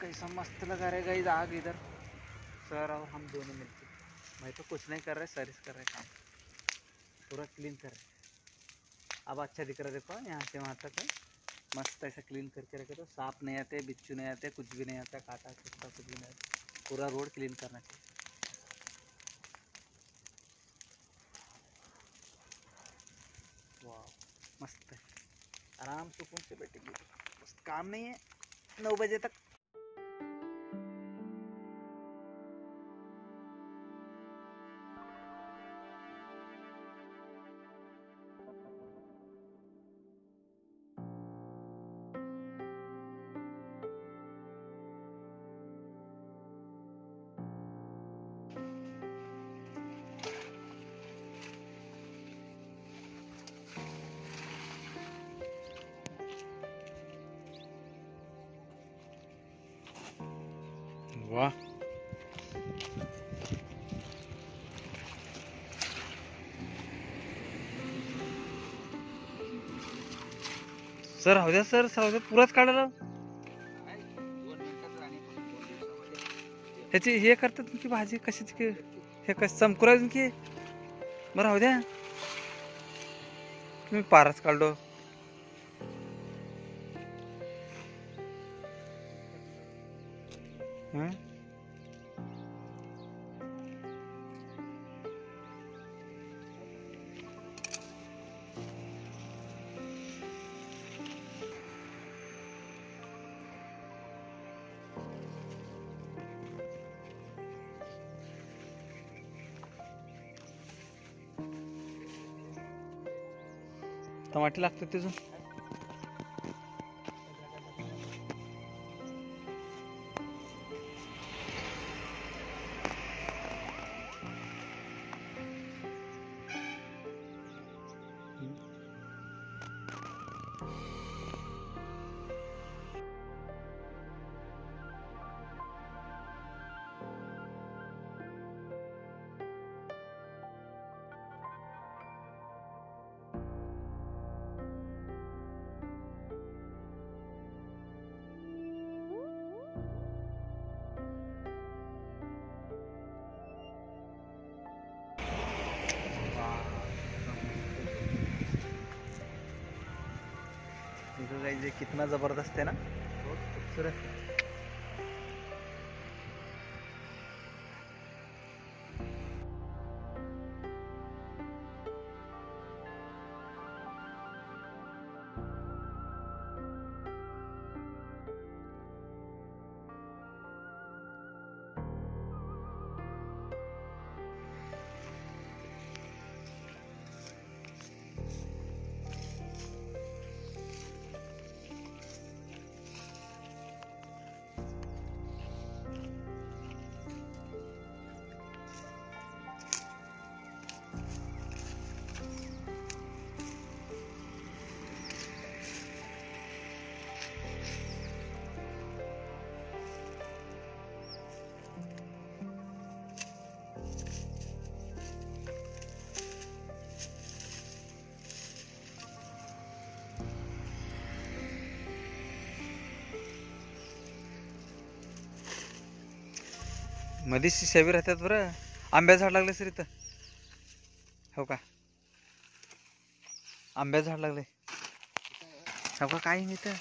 कैसा मस्त लगा रहा है गाइस आग इधर। सर और हम दोनों मिलकर, मैं तो कुछ नहीं कर रहे, सर इस कर रहे काम, पूरा क्लीन कर रहे। अब अच्छा दिख रहा है, देखो यहाँ से वहाँ तक है, मस्त ऐसा क्लीन करके रखे तो सांप नहीं आते, बिच्छू नहीं आते, कुछ भी नहीं आता, काटा कुत्ता कुछ भी नहीं आता, पूरा रोड क्लीन करना चाहिए। वाह मस्त है, आराम सुकून से बैठेंगे, बस काम नहीं है 9 बजे तक। वाह सर राहू द्या, सर राहू द्या, पुराच काढायला ह्याची हे करतात की भाजी कशाची की हे कसं चमकुरायचं की बरं राहू द्या, तुम्ही पारच काढलो. टमाटे लागतात तिथून. देखो गाइस ये कितना जबरदस्त है ना, बहुत खूबसूरत है. मध्ये शिशाबी राहतात बरं. आंब्याचं झाड लागले सर इथं, हो का आंब्याचं झाड लागले, हो का काही नाही तर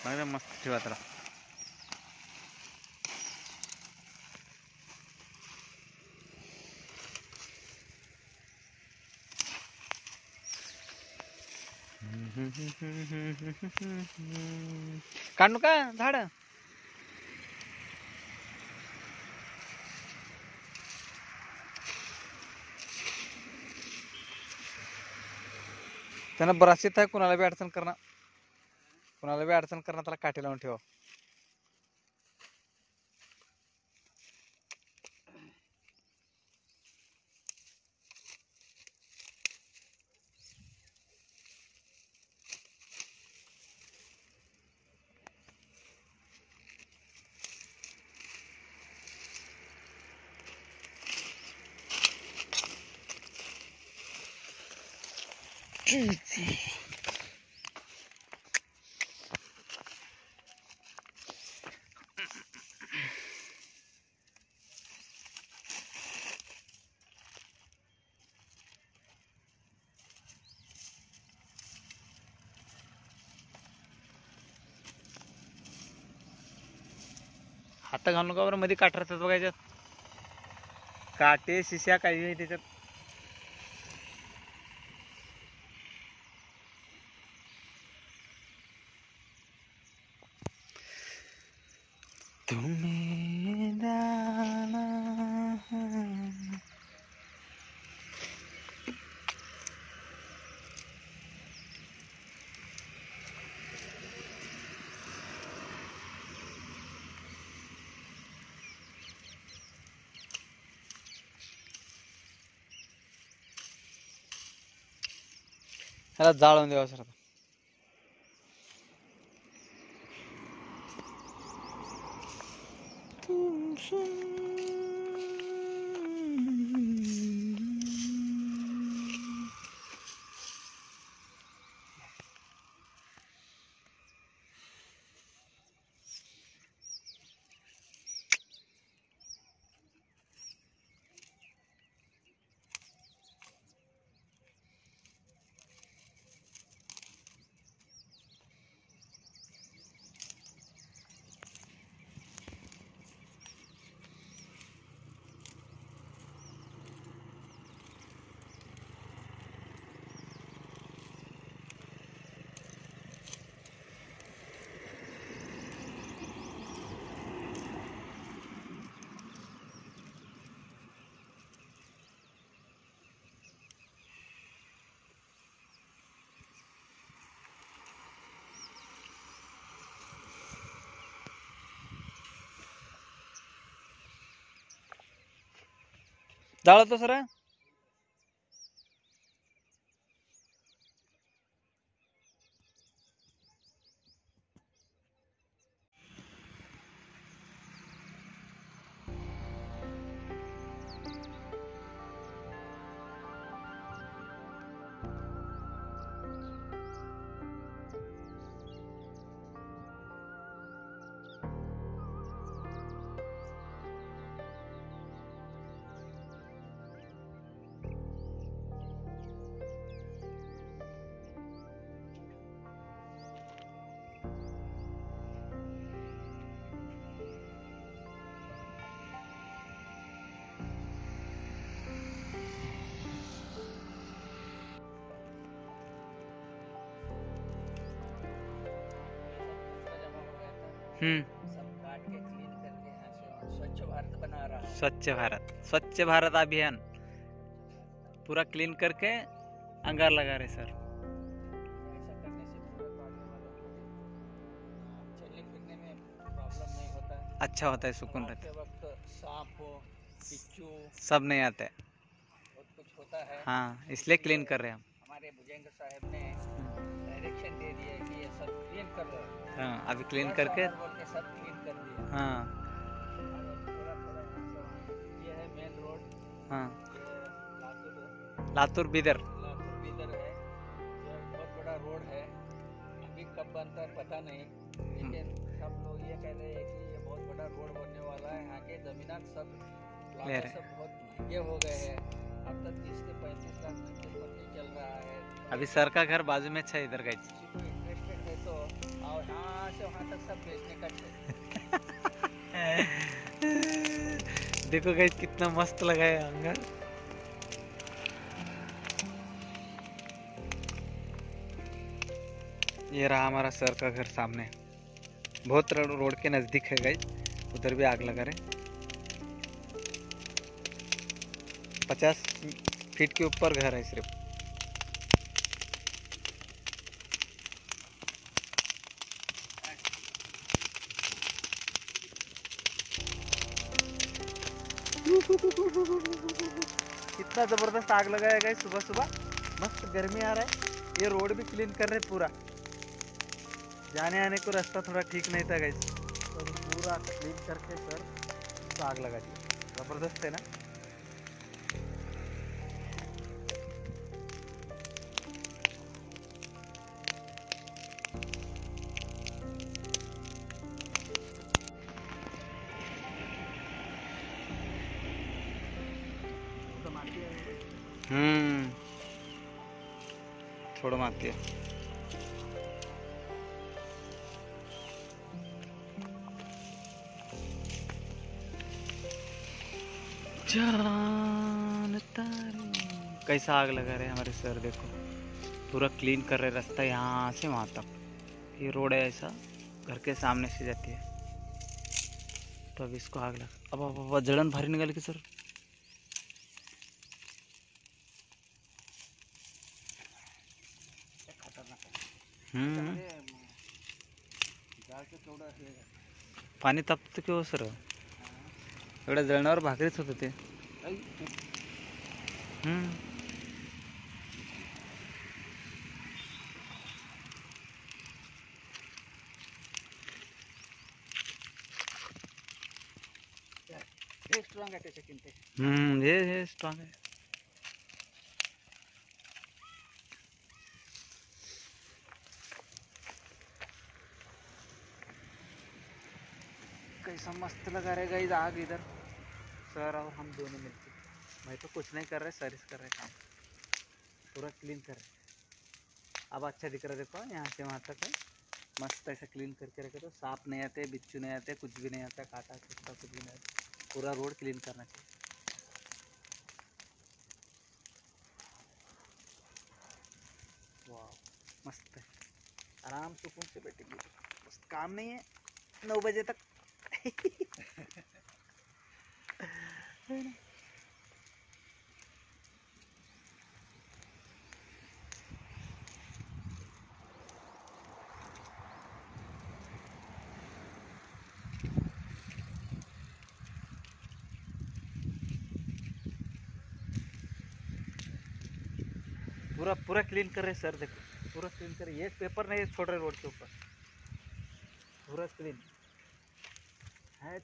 लागले, मस्त ठेवा त्याला. काढू का झाड. त्यांना बराच येत आहे, कुणाला बी अडचण करणार, कुणाला बी अडचण करणार, त्याला काठी लावून ठेवा. हात घालू नका बरं, मध्ये काट राहतात बघा याच्यात, काटे शिश्या काही नाही त्याच्यात. तुम्ही दाना ह्याला जाळून द्यावं सर. जाळतो सर. सब काट के क्लीन करके यहाँ से स्वच्छ भारत बना रहा है। स्वच्छ भारत अभियान पूरा क्लीन करके अंगार लगा रहे सर. ऐसा करने से पूरे काटने वालों को चलने फिरने में प्रॉब्लम नहीं होता है। अच्छा होता है, सुकून रहता के वक्त सांप हो, बिच्छू है, सब नहीं आता है. बहुत कुछ होता है। हाँ, इसलिए क्लीन कर रहे हैं हम. हमारे भुजंग साहब ने डायरेक्शन दे दिया कि ये सब क्लीन कर रहे हैं। हाँ, अभी क्लीन करके. बोल के सब क्लीन कर दिया। हाँ थोड़ा थोड़ा ये है मेन रोड। हाँ, लातूर लातूर बीदर. लातूर बीदर है, ये बहुत बड़ा रोड है। अभी कब बनता है पता नहीं, लेकिन सब लोग ये कह रहे हैं कि ये बहुत बड़ा रोड बनने वाला है। यहाँ के जमीनात सब ले रहे सब बहुत महंगे हो गए हैं। अब तक 30 से 35 लाख तक की पट्टी चल रहा है। अभी सर का घर बाजू में अच्छा इधर का. किसी को इंटरेस्टेड है तो और यहाँ से वहाँ तक सब बेचने का देखो गाइस कितना मस्त लगा है अंगार. ये रहा हमारा सर का घर सामने, बहुत रोड के नजदीक है गाइस. उधर भी आग लगा रहे. 50 फीट के ऊपर घर है सिर्फ. कितना जबरदस्त आग लगाया गाइस सुबह सुबह. मस्त गर्मी आ रहा है. ये रोड भी क्लीन कर रहे पूरा. जाने आने को रास्ता थोड़ा ठीक नहीं था गाइस, तो पूरा क्लीन करके सर तो आग लगा दी. जबरदस्त है ना. थोड़ा मारती है. जानता रे। कैसा आग लगा रहे हैं हमारे सर, देखो पूरा क्लीन कर रहे रास्ता यहाँ से वहाँ तक। ये रोड है ऐसा, घर के सामने से जाती है, तो अब इसको आग लगा। अब जलन भारी निकल के सर। पाणी तापतं की हो सर, एवढ्या जळणावर भाकरीच होतं ते. स्ट्रॉंग आहे त्याच्या किंते. हे स्ट्रॉंग आहे. कैसा मस्त लगा रहा है गाइस आग इधर। सर और हम दोनों मिलके, मैं तो कुछ नहीं कर रहे, सर कर रहे काम, पूरा क्लीन कर रहे। अब अच्छा दिख रहा है, देखो यहाँ से वहाँ तक है, मस्त ऐसा क्लीन करके रखे तो सांप नहीं आते, बिच्छू नहीं आते, कुछ भी नहीं आता, काटा कुत्ता कुछ भी नहीं आता। पूरा रोड क्लीन करना चाहिए। वाह मस्त है, आराम सुकून से बैठेंगे, बस काम नहीं है 9 बजे तक। पूरा पूरा क्लीन कर रहे सर, देखो पूरा क्लीन कर रहे, एक पेपर नहीं छोड़ रहे रोड के ऊपर, पूरा क्लीन है।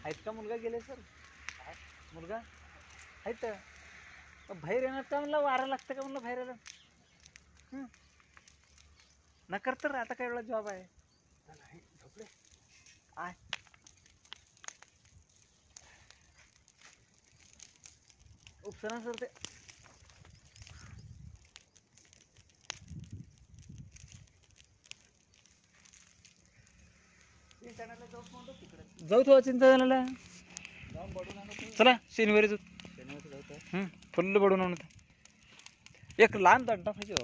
आहेत का मुलगा गेले सर? मुलगा आहेत बाहेर येणार का म्हणलं, वारा लागतं का म्हणलं बाहेर यायला? नकर तर आता काय एवढा जॉब आहे, झोपले आय उपसना सर ते. जाऊ थोडा चिंताजनाला, चला शनिवारी जाऊ. फुल्ल बडून आणू. एक लहान दंटा पाहिजे,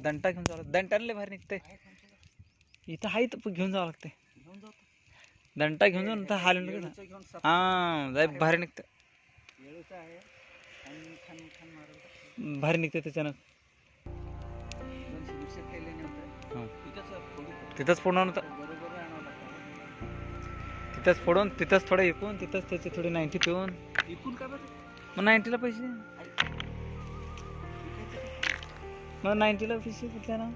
दंटा घेऊन जावं, दंटाने बाहेर निघते इथं आहे तर घेऊन जावं लागते. दंटा घेऊन जाऊन तर हाल हा जाय बाहेर निघते, बाहेर निघते त्याच्यानं. तिथंच फोडून होतं, तिथंच फोडून तिथंच थोडं इकून, तिथंच त्याची थोडी 90 पिऊन मग 90ला पैसे, मग 90ला पैसे कुठल्या ना.